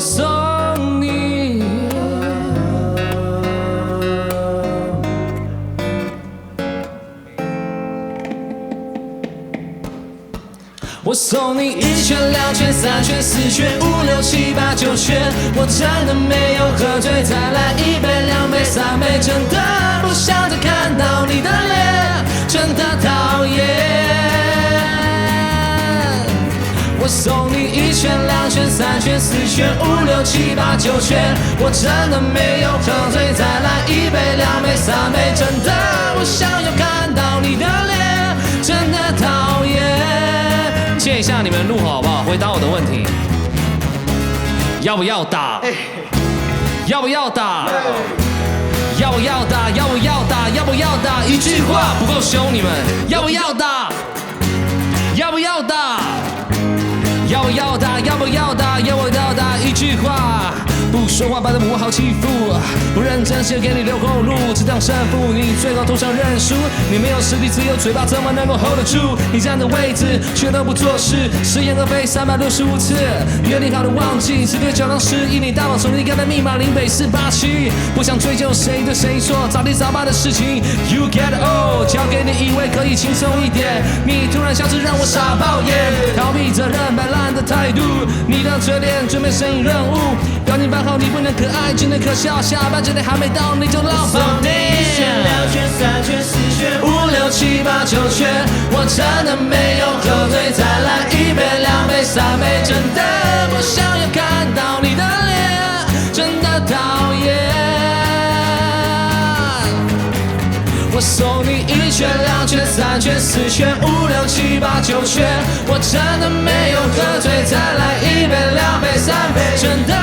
送你。我送你1圈、2圈、3圈、4圈、5、6、7、8、9圈，我真的没有喝醉，再来1杯、2杯、3杯，真的不想再看到你的脸，真的讨厌。我送你1圈、2圈、3圈、4圈、5、6、7、8、9圈，我真的没有喝醉，再来1杯、2杯、3杯，真的不想要看到你的脸，真的讨厌。借一下你们录好不好？回答我的问题，要不要打？要不要打？要不要打？要不要打？要不要打？一句话不够凶，你们要不要打？要不要打？要不要打？要不要打？要不要打？一句话。不说话摆得不好欺负，不认真是给你留后路，只当胜负，你最高投降认输。你没有实力，只有嘴巴，怎么能够 hold 得住？你站的位置却都不做事，食言而肥365次，约定好的忘记，只对交通失忆。你大脑手里改的密码林北487，不想追究谁对谁错，早立早办的事情 You get old， 交给你以为可以轻松一点，你突然消失让我傻爆眼，逃避责任摆烂的态度，你的嘴脸准备神隐任务，表情办好你不能可爱只能可笑，下班这点还没到你就老跑点。1圈、2圈、3圈、4圈、5、6、7、8、9圈，我真的没有喝醉，再来1杯、2杯、3杯，真的不想要看到你的脸，真的讨厌。我送你1圈、2圈、3圈、4圈、5、6、7、8、9圈，我真的没有喝醉，再来1杯、2杯、3杯，真的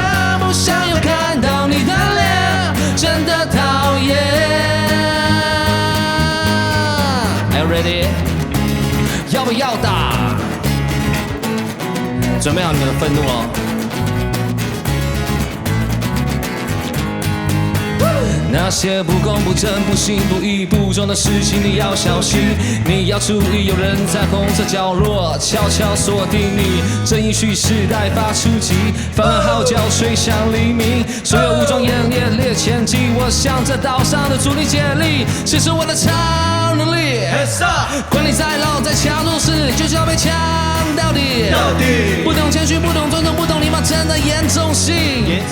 不想要看到你的脸，真的讨厌。Are you ready？ 要不要打？准备好你们的愤怒哦。那些不公不正不行不义不忠的事情你要小心，你要注意有人在红色角落悄悄锁定你，正义蓄势待发出击，放号角吹响黎明，所有武装演烈前进，我向这岛上的主力竭力，这是我的超能力。管你再老再强做事，就是要被抢到底。不懂谦虚不懂尊重不懂礼貌，真的严重性。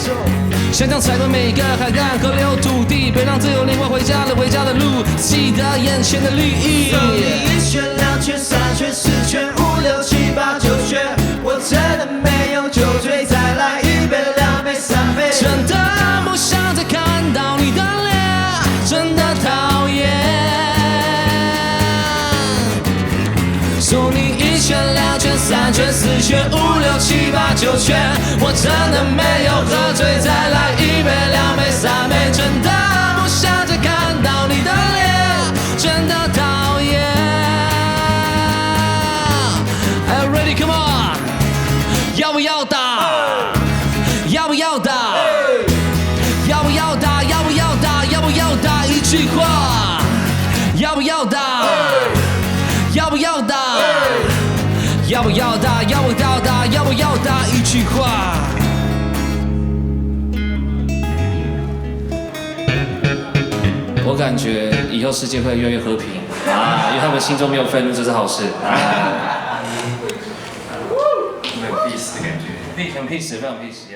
想将踩过每个海岸河流土地，别让自由灵魂回家的路，记得眼前的利益。送你1圈、2圈、3圈、4圈、5、6、7、8、9圈，我真的没有酒醉，再来1杯、2杯、3杯，真的不想再看到你的脸，真的讨厌。送你1圈、2圈、3圈、4圈、5、6、7、8、9圈，我真的没有喝醉，再来1杯、2杯、3杯，真的不想再看到你的脸，真的讨厌。Are you ready? Come on！ 要不要打？要不要打？要不要打？要不要打？要不要打？一句话，要不要打？要不要打？要不要打？要不要打？要不要打？一句话。我感觉以后世界会越来越和平啊，因为他们心中没有愤怒，这是好事。很 peace 的感觉，很 peace， 非常 peace。